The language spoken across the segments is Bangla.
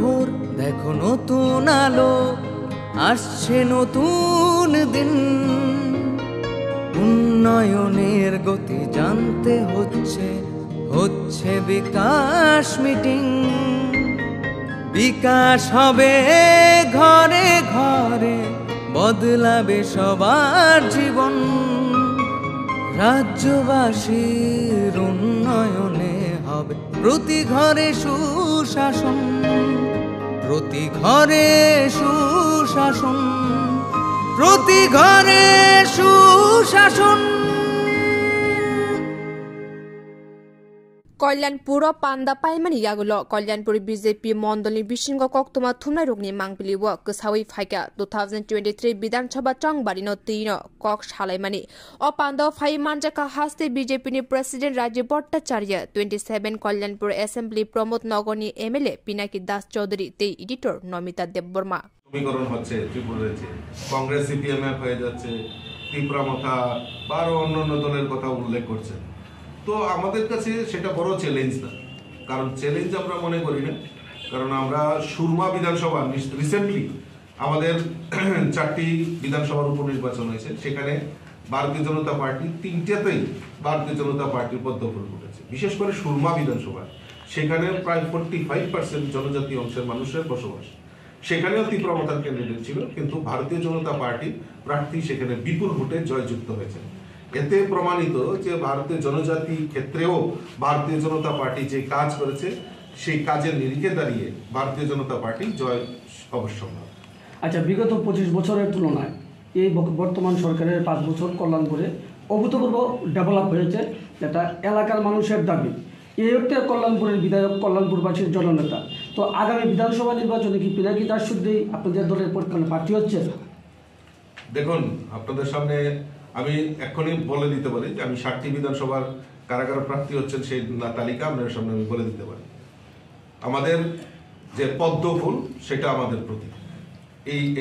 ভোর দেখো নতুন আলো, আসছে নতুন দিন। উন্নয়নের গতি জানতে হচ্ছে বিকাশ মিটিং। বিকাশ হবে ঘরে ঘরে, বদলাবে সবার জীবন। রাজ্যবাসীর উন্নয়নে হবে প্রতি ঘরে সুশাসন, প্রতি ঘরে সুশাসন, প্রতি ঘরে সুশাসন। कल्याणपुर पान्दा पाइमानि यागुलो कल्याणपुर बीजेपी मण्डलनि बिसिंग कक्तमा थुमनाय रोगनि मांगबिलिव गोसावै फाइका 2023 विधानसभा चंगबारिनो तीनो कक सालायमानि अ पान्दा फाइ मानजाका हास्ते बीजेपी नि प्रेसिडेंट राजीव भट्टाचार्य 27 कल्याणपुर असेंबली प्रमोद नगरनि एमएलए पिनाकी दास चौधरी ते एडिटर नमिता देबबर्मा সমীকরণ হচ্ছে ত্রিপুরাতে কংগ্রেস সিপিএম এর হয়ে যাচ্ছে, ত্রিপুরা মাথা 12 অন্যান্য দলের কথা উল্লেখ করছে। তো আমাদের কাছে সেটা বড় চ্যালেঞ্জ না, কারণ চ্যালেঞ্জ আমরা মনে করি না, কারণ আমরা সুরমা বিধানসভা রিসেন্টলি আমাদের 4টি বিধানসভার উপনির্বাচন হয়েছে, সেখানে ভারতীয় জনতা পার্টি 3টেতেই ভারতীয় জনতা পার্টির পদ্মফুল ফুটেছে। বিশেষ করে সুরমা বিধানসভা, সেখানে প্রায় 45% জনজাতি অংশের মানুষের বসবাস, সেখানেও ত্রিপুরা মাথার ক্যান্ডিডেট ছিল, কিন্তু ভারতীয় জনতা পার্টি প্রার্থী সেখানে বিপুল ভোটে জয়যুক্ত হয়েছে। এতে প্রমাণিত যে ভারতীয় জনজাতি ক্ষেত্রেও ভারতীয় জনতা পার্টি যে কাজ করেছে সেই কাজের নিরিখে দাঁড়িয়ে ভারতীয় জনতা পার্টি জয় অবশ্যই। আচ্ছা, বিগত 25 বছরের তুলনায় এই বর্তমান সরকারের 5 বছর কল্যাণপুরে অভূতপূর্ব ডেভেলপ হয়েছে, যেটা এলাকার মানুষের দাবি। এই অর্থে কল্যাণপুরের বিধায়ক, কল্যাণপুরবাসীর জননেতা। তো আগামী বিধানসভা নির্বাচনে কি পিনাকি দাস চৌধুরী আপনাদের দলের প্রার্থী হচ্ছে? দেখুন, আপনাদের সামনে আমি এখনই বলে দিতে পারি যে আমি 60টি বিধানসভার কারা কারা প্রার্থী হচ্ছেন সেই তালিকা আপনাদের সামনে আমি বলে দিতে পারি। আমাদের যে পদ্মফুল সেটা আমাদের প্রতীক,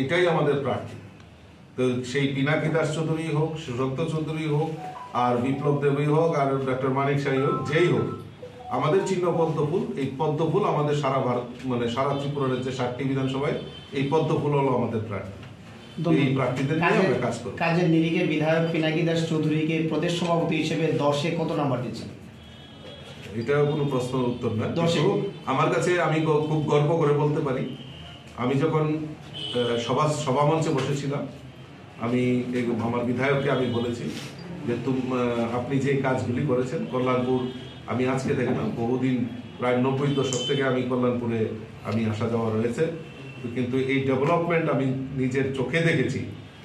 এটাই আমাদের প্রার্থী। তো সেই পিনাকি দাস চৌধুরী হোক, সুশান্ত চৌধুরী হোক, আর বিপ্লব দেবী হোক, আর ডক্টর মানিক শাহী হোক, যেই হোক, আমাদের চিহ্ন পদ্মফুল। এই পদ্মফুল আমাদের সারা ভারত মানে সারা ত্রিপুরার যে 60টি বিধানসভায় এই পদ্মফুল হলো আমাদের প্রার্থী। এই প্রার্থীদের নিয়ে আমরা কাজ করি। কাজের নিরিখে বিধায়ক পিনাকি দাস চৌধুরীকে প্রদেশ সভাপতি হিসেবে 10-এ কত নাম্বার দিচ্ছেন? এটা কোনো প্রশ্নের উত্তর না। আমার কাছে আমি খুব গর্ব করে বলতে পারি, আমি যখন সভামঞ্চে বসেছিলাম, আমি আমার বিধায়ককে আমি বলেছি যে আপনি যে কাজগুলি করেছেন কল্যাণপুর, আমি আজকে থেকে না, বহুদিন প্রায় 90 দশক থেকে আমি কল্যাণপুরে আমি আসা যাওয়া রয়েছে, কিন্তু এই ডেভেলপমেন্ট আমি নিজের চোখে দেখেছি।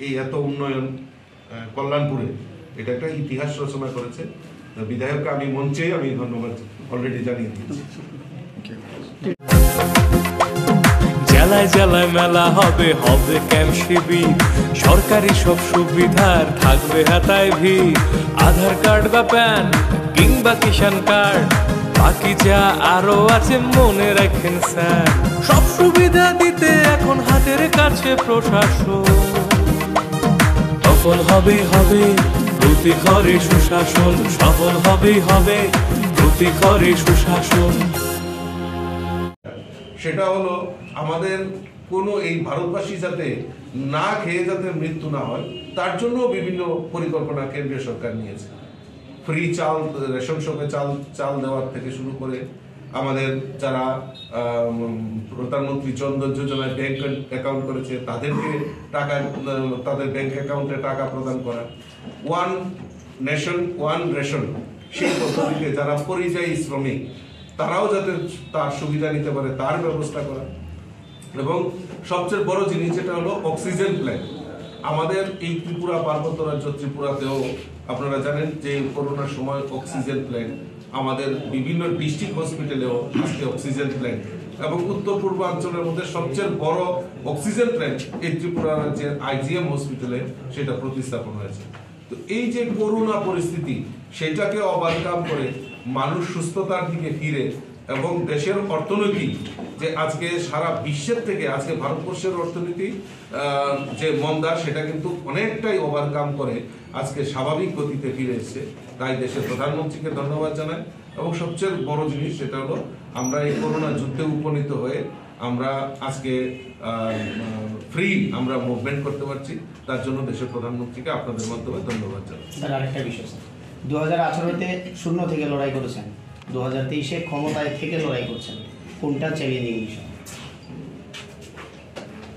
এই এত উন্নয়ন কল্যাণপুরে, এটা একটা ইতিহাস রচনা করেছে। বিধায়ককে আমি মঞ্চেই আমি ধন্যবাদ অলরেডি জানিয়ে দিয়েছি। জেলায় জেলায় মেলা হবে, হবে ক্যাম্প শিবির, সরকারি সব সুবিধার থাকবে হাতায় ভিড়। আধার কার্ড বা প্যান কিংবা কিষাণ কার্ড, বাকি যা আরো আছে মনে রাখেন স্যার। সব সুবিধা দিতে এখন হাতের কাছে প্রশাসন, সফল হবে প্রতি ঘরে সুশাসন, সফল হবে প্রতি ঘরে সুশাসন। সেটা হলো আমাদের কোনো এই ভারতবাসী যাতে না খেয়ে যাতে মৃত্যু না হয়, তার জন্য বিভিন্ন পরিকল্পনা কেন্দ্রীয় সরকার নিয়েছে। ফ্রি চাল, রেশন শপে চাল দেওয়ার থেকে শুরু করে আমাদের যারা প্রধানমন্ত্রী জনধন যোজনায় ব্যাংক অ্যাকাউন্ট করেছে তাদেরকে টাকা, তাদের ব্যাংক অ্যাকাউন্টে টাকা প্রদান করা, ওয়ান নেশন ওয়ান রেশন, সেই পদ্ধতিতে যারা পরিযায়ী শ্রমিক তারাও যাতে তার সুবিধা নিতে পারে তার ব্যবস্থা করা, এবং সবচেয়ে বড় জিনিস যেটা হলো অক্সিজেন প্ল্যান্ট। আমাদের এই ত্রিপুরা পার্বত্য রাজ্য ত্রিপুরাতেও আপনারা জানেন যে করোনার সময় অক্সিজেন প্ল্যান্ট, আমাদের বিভিন্ন ডিস্ট্রিক্ট হসপিটালেও আজকে অক্সিজেন প্ল্যান্ট, এবং উত্তর পূর্বাঞ্চলের মধ্যে সবচেয়ে বড় অক্সিজেন প্ল্যান্ট এই ত্রিপুরা রাজ্যের IGM হসপিটালে সেটা প্রতিস্থাপন হয়েছে। তো এই যে করোনা পরিস্থিতি, সেটাকে ওভারকাম করে মানুষ সুস্থতার দিকে ফিরে, এবং দেশের অর্থনীতি যে আজকে সারা বিশ্বের থেকে আজকে ভারতবর্ষের অর্থনীতি যে মন্দা, সেটা কিন্তু অনেকটাই ওভারকাম করে আজকে স্বাভাবিক গতিতে ফিরে এসেছে। তাই দেশের প্রধানমন্ত্রীকে ধন্যবাদ জানাই, এবং সবচেয়ে বড় জিনিস সেটা হলো আমরা এই করোনা যুদ্ধে উপনীত হয়ে আমরা আজকে ফ্রি আমরা মুভমেন্ট করতে পারছি, তার জন্য দেশের প্রধানমন্ত্রীকে আপনাদের মাধ্যমে ধন্যবাদ জানাই। স্যার আরেকটা বিষয় স্যার, 2018-তে শূন্য থেকে লড়াই করেছেন, 2023-এ ক্ষমতায় থেকে লড়াই করছেন, কোনটা চ্যালেঞ্জিং বিষয়?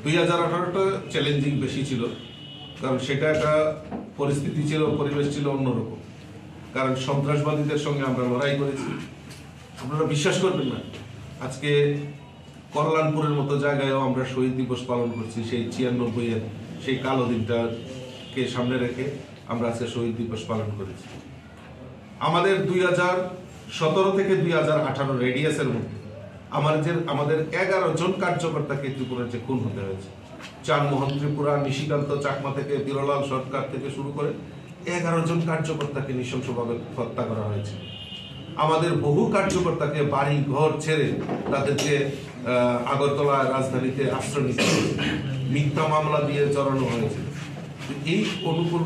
2018টা চ্যালেঞ্জিং বেশি ছিল, কারণ সেটা একটা পরিস্থিতি ছিল, পরিবেশ ছিল অন্যরকম। কারণ সন্ত্রাসবাদীদের সঙ্গে আমরা লড়াই করেছি। আপনারা বিশ্বাস করবেন না, আজকে কল্যাণপুরের মতো জায়গায়ও আমরা শহীদ দিবস পালন করছি। সেই 96-এর সেই কালো দিনটাকে সামনে রেখে আমরা আজকে শহীদ দিবস পালন করেছি। আমাদের 2017 থেকে 2018 রেডিয়াসের মধ্যে আমাদের 11 জন কার্যকর্তাকে ত্রিপুরার যে খুন হতে হয়েছে। চানমোহন ত্রিপুরা, নিশিকান্ত চাকমা থেকে বীরলাল সরকার থেকে শুরু করে 11 জন কার্যকর্তাকে নৃশংসভাবে হত্যা করা হয়েছে। আমাদের বহু কার্যকর্তাকে বাড়ি ঘর ছেড়ে তাদেরকে আগরতলা রাজধানীতে আশ্রয় নিতে হয়েছে, মিথ্যা মামলা দিয়ে জড়ানো হয়েছে। এই অনুকূল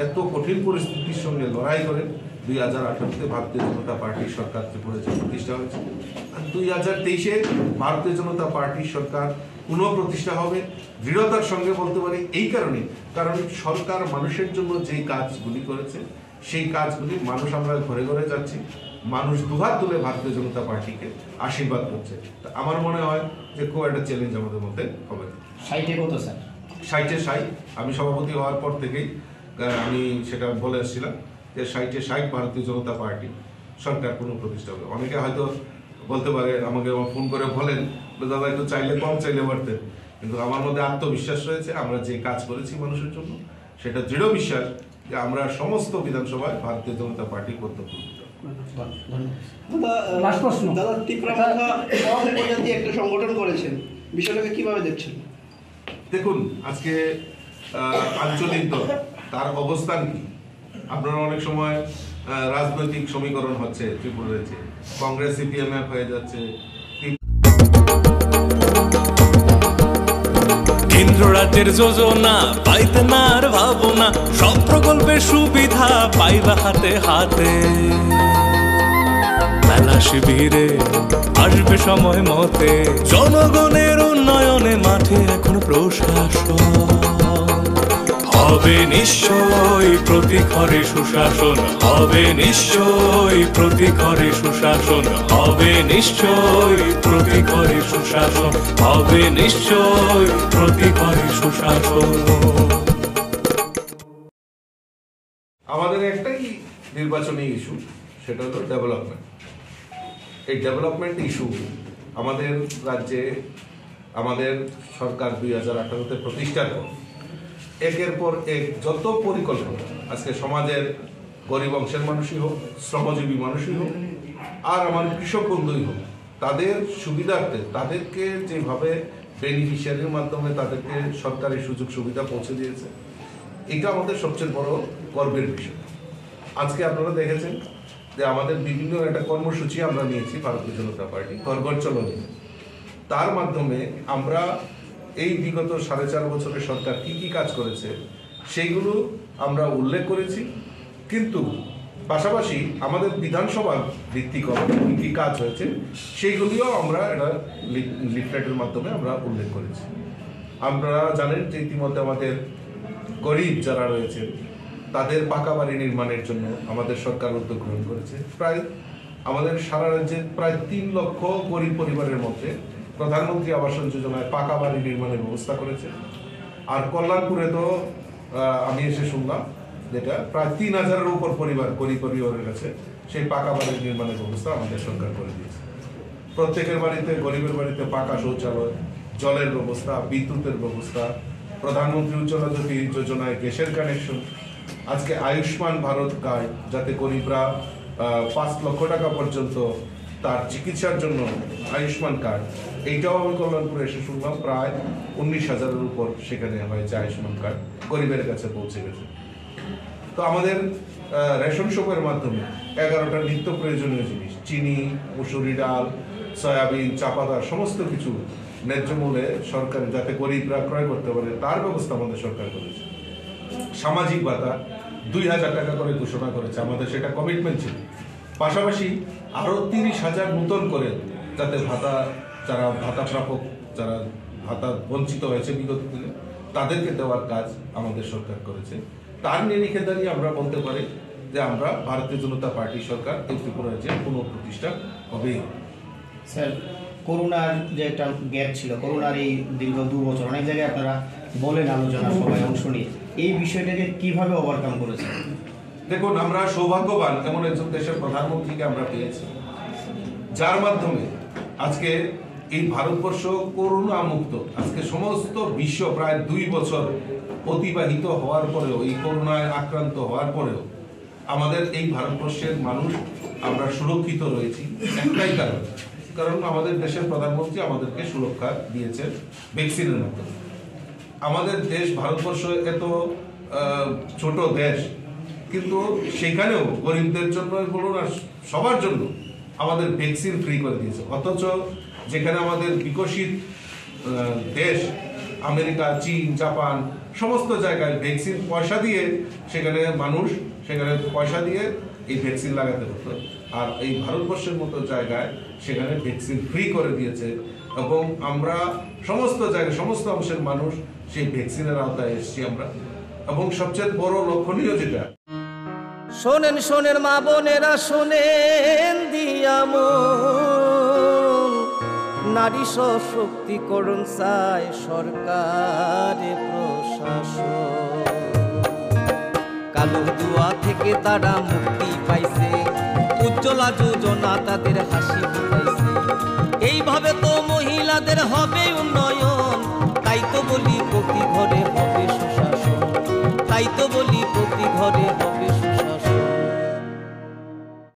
এত কঠিন পরিস্থিতির সঙ্গে লড়াই করে 2018-তে ভারতীয় জনতা পার্টির সরকার ত্রিপুরায় প্রতিষ্ঠা হয়েছে। আর 2023-এ ভারতীয় জনতা পার্টির সরকার পুনঃপ্রতিষ্ঠা হবে। দৃঢ়তার সঙ্গে বলতে পারি এই কারণে, কারণ সরকার মানুষের জন্য যেই কাজগুলি করেছে সেই কাজগুলি মানুষ, আমরা ঘরে ঘরে যাচ্ছি, মানুষ দুহাত তুলে ভারতীয় জনতা পার্টিকে আশীর্বাদ করছে। আমার মনে হয় যে খুব একটা চ্যালেঞ্জ আমাদের মধ্যে হবে। 60-এ কত স্যার? 60-এ 60। আমি সভাপতি হওয়ার পর থেকেই আমি সেটা বলে আসছিলাম যে 60-এ 60 ভারতীয় জনতা পার্টি সরকার পুনঃপ্রতিষ্ঠা হবে। অনেকে হয়তো বলতে পারে, আমাকে ফোন করে বলেন দাদা একটু চাইলে কম চাইলে পারতেন, কিন্তু আমার মধ্যে আত্মবিশ্বাস রয়েছে। আমরা যে কাজ করেছি মানুষের জন্য, সেটা দৃঢ় বিশ্বাস যে আমরা সমস্ত বিধানসভায় ভারতীয় জনতা পার্টি করতে দাদা ত্রিপুরা উপজাতি একটা সংগঠন করেছেন, বিষয়টাকে কিভাবে দেখছেন? দেখুন, আজকে আঞ্চলিক দল তার অবস্থান কি, আপনারা অনেক সময় রাজনৈতিক সমীকরণ হচ্ছে ত্রিপুরার, কংগ্রেস সিপিএমএফ হয়ে যাচ্ছে, কেন্দ্র রাজ্যের যোজনা পাইতে না আর ভাবনা, সব প্রকল্পের সুবিধা পাইবা হাতে হাতে। মেলা শিবিরে আসবে সময় মতে, জনগণের উন্নয়নে মাঠে এখন প্রশাসন হবে নিশ্চয়ই, প্রতি ঘরে সুশাসন হবে নিশ্চয়ই, প্রতি ঘরে সুশাসন হবে নিশ্চয়ই, প্রতি ঘরে সুশাসন হবে নিশ্চয়ই, প্রতি ঘরে সুশাসন। আমাদের একটাই নির্বাচনী ইস্যু, সেটা হলো ডেভেলপমেন্ট। এই ডেভেলপমেন্ট ইস্যু আমাদের রাজ্যে, আমাদের সরকার 2018-তে প্রতিষ্ঠার পর একের পর এক যত পরিকল্পনা, আজকে সমাজের গরিব অংশের মানুষই হোক, শ্রমজীবী মানুষই হোক, আর আমার কৃষক বন্ধুই হোক, তাদের সুবিধার্থে তাদেরকে যেভাবে বেনিফিশিয়ারির মাধ্যমে তাদেরকে সরকারি সুযোগ সুবিধা পৌঁছে দিয়েছে, এটা আমাদের সবচেয়ে বড় গর্বের বিষয়। আজকে আপনারা দেখেছেন যে আমাদের বিভিন্ন একটা কর্মসূচি আমরা নিয়েছি ভারতীয় জনতা পার্টি, ঘর ঘর চলো নিয়ে। তার মাধ্যমে আমরা এই বিগত 4.5 বছরের সরকার কি কি কাজ করেছে সেইগুলো আমরা উল্লেখ করেছি, কিন্তু পাশাপাশি আমাদের বিধানসভা ভিত্তিক কি কি কাজ হয়েছে সেইগুলিও আমরা এটা লিফলেটের মাধ্যমে আমরা উল্লেখ করেছি। আপনারা জানেন যে ইতিমধ্যে আমাদের গরিব যারা রয়েছে তাদের পাকা বাড়ি নির্মাণের জন্য আমাদের সরকার উদ্যোগ গ্রহণ করেছে। প্রায় আমাদের সারা রাজ্যে প্রায় 3 লক্ষ গরিব পরিবারের মধ্যে প্রধানমন্ত্রী আবাস যোজনায় পাকা বাড়ি নির্মাণের ব্যবস্থা করেছে। আর কল্যাণপুরে তো আমি এসে শুনলাম যেটা প্রায় 3000-এর উপর পরিবার, গরিব পরিবারের কাছে সেই পাকা বাড়ির নির্মাণের ব্যবস্থা আমাদের সরকার করে দিয়েছে। প্রত্যেকের বাড়িতে, গরিবের বাড়িতে পাকা শৌচালয়, জলের ব্যবস্থা, বিদ্যুতের ব্যবস্থা, প্রধানমন্ত্রী উজ্জ্বলা জ্যোতি যোজনায় গ্যাসের কানেকশন, আজকে আয়ুষ্মান ভারত কার্ড, যাতে গরিবরা 5 লক্ষ টাকা পর্যন্ত তার চিকিৎসার জন্য আয়ুষ্মান কার্ড, এইটাও আমি কল্যাণপুরে এসে শুনলাম প্রায় 19,000-এর উপর সেখানে হয়েছে আয়ুষ্মান কার্ড, গরিবের কাছে পৌঁছে গেছে। তো আমাদের রেশন শপের মাধ্যমে 11টা নিত্য প্রয়োজনীয় জিনিস, চিনি, মুসুরি ডাল, সয়াবিন, চাপাতা, সমস্ত কিছু ন্যায্য মূল্যে সরকার যাতে গরিবরা ক্রয় করতে পারে তার ব্যবস্থা আমাদের সরকার করেছে। সামাজিক ভাতা 2,000 টাকা করে ঘোষণা করেছে, আমাদের সেটা কমিটমেন্ট ছিল। পাশাপাশি আরো 30,000 নতুন করে যাতে ভাতা যারা ভাতা প্রাপক, যারা ভাতা বঞ্চিত হয়েছে বিগত দিনে, তাদেরকে দেওয়ার কাজ আমাদের সরকার করেছে। তার নিরিখে দাঁড়িয়ে আমরা বলতে পারি যে আমরা ভারতীয় জনতা পার্টি সরকার এই ত্রিপুরা রাজ্যে পুনঃপ্রতিষ্ঠা হবেই। স্যার, করোনার যে একটা গ্যাপ ছিল, করোনার এই দীর্ঘ 2 বছর অনেক জায়গায় আপনারা বলেন, আলোচনা সবাই অংশ নিয়ে, এই বিষয়টাকে কিভাবে ওভারকাম করেছেন? দেখুন, আমরা সৌভাগ্যবান এমন একজন দেশের প্রধানমন্ত্রীকে আমরা পেয়েছি, যার মাধ্যমে আজকে এই ভারতবর্ষ করোনা মুক্ত। আজকে সমস্ত বিশ্ব প্রায় 2 বছর অতিবাহিত হওয়ার পরেও, এই করোনায় আক্রান্ত হওয়ার পরেও আমাদের এই ভারতবর্ষের মানুষ আমরা সুরক্ষিত রয়েছি একটাই কারণ আমাদের দেশের প্রধানমন্ত্রী আমাদেরকে সুরক্ষা দিয়েছেন ভ্যাকসিনের মাধ্যমে। আমাদের দেশ ভারতবর্ষ এত ছোট দেশ, কিন্তু সেখানেও গরিবদের জন্য বলুন আর সবার জন্য আমাদের ভ্যাকসিন ফ্রি করে দিয়েছে। অথচ যেখানে আমাদের বিকশিত দেশ আমেরিকা, চীন, জাপান সমস্ত জায়গায় ভ্যাকসিন পয়সা দিয়ে, সেখানে মানুষ সেখানে পয়সা দিয়ে এই ভ্যাকসিন লাগাতে হতো, আর এই ভারতবর্ষের মতো জায়গায় সেখানে ভ্যাকসিন ফ্রি করে দিয়েছে। এবং আমরা সমস্ত জায়গায় সমস্ত অংশের মানুষ সেই ভ্যাকসিনের আওতায় এসেছি আমরা। এবং সবচেয়ে বড় লক্ষণীয় যেটা, শোনেন শোনেন মা বোনেরা, শোনেন দিয়ামন, নারী সশক্তিকরণ চায় সরকারে প্রশাসন। কালো দুয়া থেকে তারা মুক্তি পাইছে, উজ্জ্বলা যোজনা তাদের হাসি ফুটাইছে। এইভাবে তো মহিলাদের হবে উন্নয়ন, তাই তো বলি প্রতি ঘরে হবে সুশাসন, তাই তো বলি প্রতি ঘরে